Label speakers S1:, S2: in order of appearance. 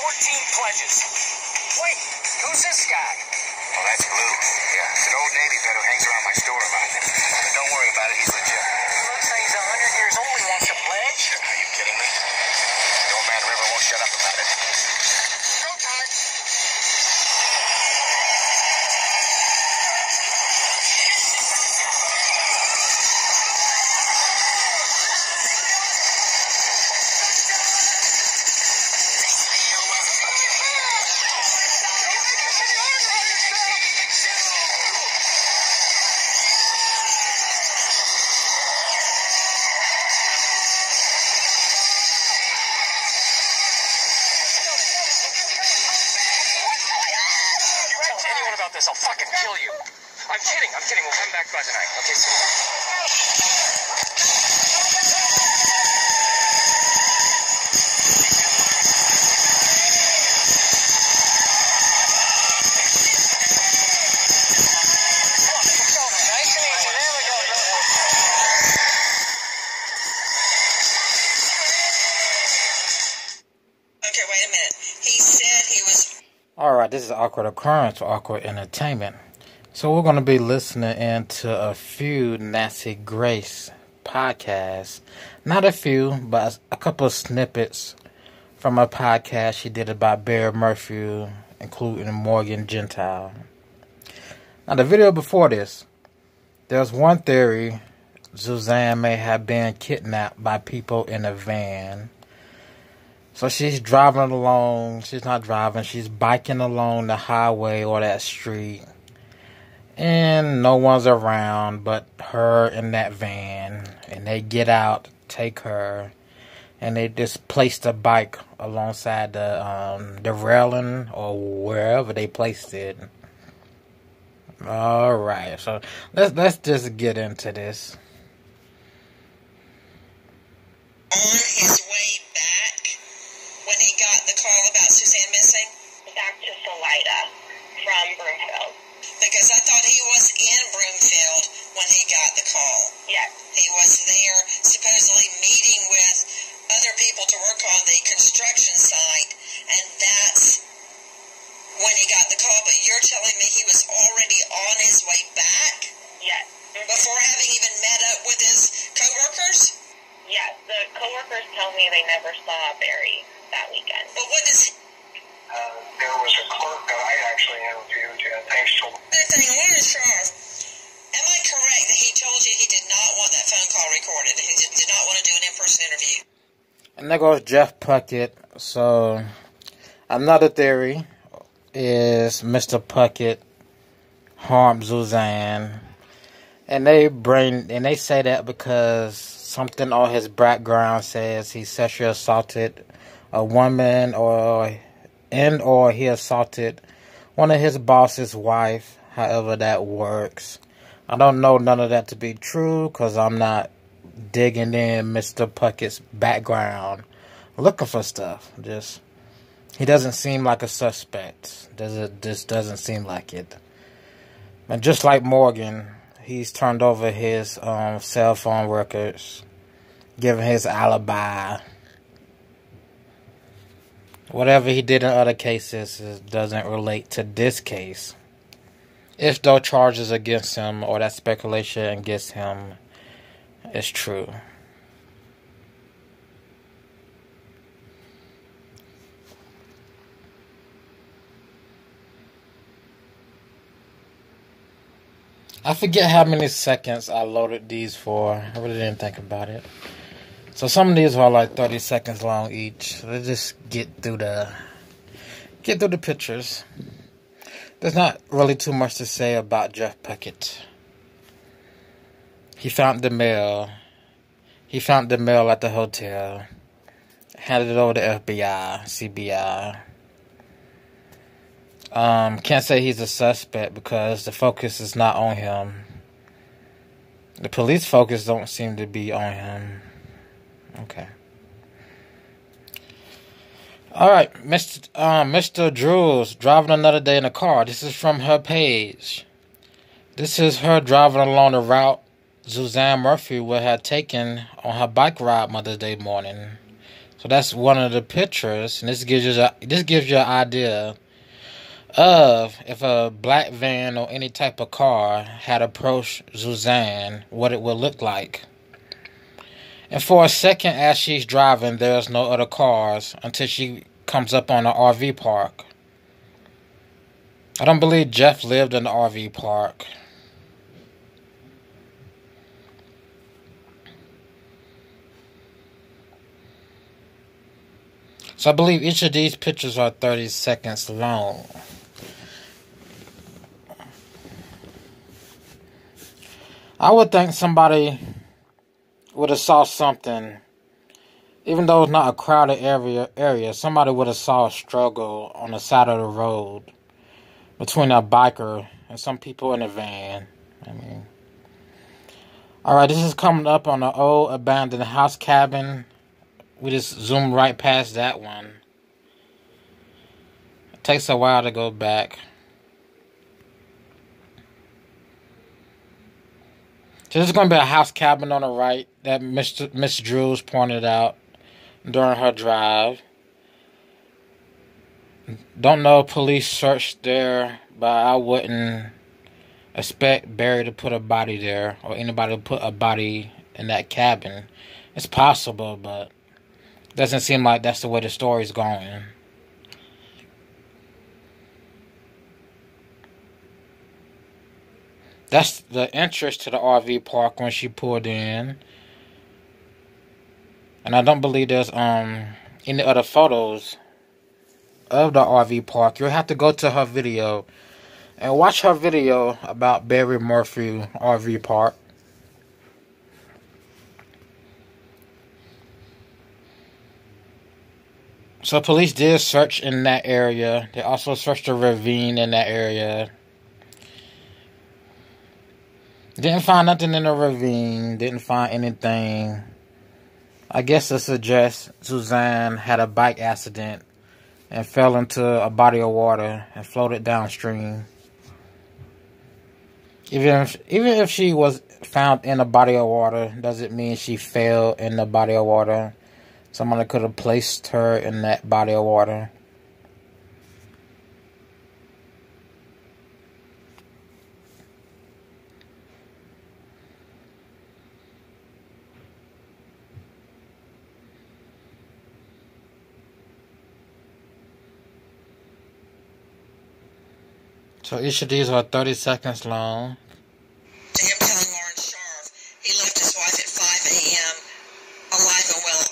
S1: pledges. Wait, who's this guy?
S2: Oh, that's Blue. Yeah, it's an old Navy vet who hangs around my store a lot. But don't worry about it, he's legit.
S1: He looks like he's 100 years old. He wants to pledge?
S2: Are you kidding me? The old man River won't shut up about it.
S1: Go time. About this, I'll fucking kill you. I'm kidding. We'll come back by tonight. Okay, see
S3: Okay, wait a minute. He said he was...
S4: Alright, this is Awkward Occurrence for Awkward Entertainment. So we're going to be listening into a few Nancy Grace podcasts. Not a few, but a couple of snippets from a podcast she did about Suzanne Morphew, including Morgan Gentile. Now the video before this, there's one theory Suzanne may have been kidnapped by people in a van. So she's driving along, she's not driving, she's biking along the highway or that street. And no one's around but her in that van. And they get out, take her, and they just place the bike alongside the railing or wherever they placed it. Alright, so let's just get into this.
S3: On his way back, when he got the call about Suzanne missing?
S5: Back to Salida from Broomfield.
S3: Because I thought he was in Broomfield when he got the call.
S5: Yes.
S3: He was there supposedly meeting with other people to work on the construction site, and that's when he got the call. But you're telling me he was already on his way back?
S5: Yes.
S3: Before having even met up with his co-workers?
S5: Yes, the co-workers tell me they never saw Barry that weekend.
S3: But what does...
S2: There was a clerk that I actually interviewed, thanks to...
S3: Another thing, I wanted to share. Am I correct that he told you he did not want that phone call recorded? He did not want to do an in-person interview?
S4: And there goes Jeff Puckett. So, another theory is Mr. Puckett harmed Suzanne. And they say that because something on his background says he sexually assaulted a woman or he assaulted one of his boss's wife, however that works. I don't know none of that to be true because I'm not digging in Mr. Puckett's background looking for stuff. He doesn't seem like a suspect. Just doesn't seem like it. And just like Morgan, he's turned over his cell phone records, given his alibi. Whatever he did in other cases doesn't relate to this case. If those charges against him or that speculation against him is true. I forget how many seconds I loaded these for. I really didn't think about it. So some of these are like 30 seconds long each. Let's just get through the pictures. There's not really too much to say about Jeff Puckett. He found the mail. He found the mail at the hotel. Handed it over to FBI, CBI. Can't say he's a suspect because the focus is not on him. The police focus don't seem to be on him. Okay. Alright, Mr. Julez driving another day in a car. This is from her page. This is her driving along the route Suzanne Morphew would have taken on her bike ride Mother's Day morning. So that's one of the pictures, and this gives you an idea of if a black van or any type of car had approached Suzanne, what it would look like. And for a second, as she's driving, there's no other cars until she comes up on the RV park. I don't believe Jeff lived in the RV park. So I believe each of these pictures are 30 seconds long. I would think somebody would have saw something, even though it's not a crowded area, somebody would have saw a struggle on the side of the road between a biker and some people in a van. Alright, this is coming up on an old abandoned house cabin. We just zoomed right past that one. It takes a while to go back. So this is going to be a house cabin on the right that Miss Drews pointed out during her drive. Don't know if police searched there, but I wouldn't expect Barry to put a body there or anybody to put a body in that cabin. It's possible, but doesn't seem like that's the way the story's going. That's the entrance to the RV park when she pulled in. And I don't believe there's any other photos of the RV park. You'll have to go to her video and watch her video about Barry Morphew RV park. So police did search in that area. They also searched a ravine in that area. Didn't find nothing in the ravine. Didn't find anything. I guess it suggests Suzanne had a bike accident and fell into a body of water and floated downstream. Even if she was found in a body of water, doesn't mean she fell in the body of water. Someone could have placed her in that body of water. So each of these are 30 seconds long.
S3: To him telling Lauren Sharf he left his wife at 5 a.m. alive and well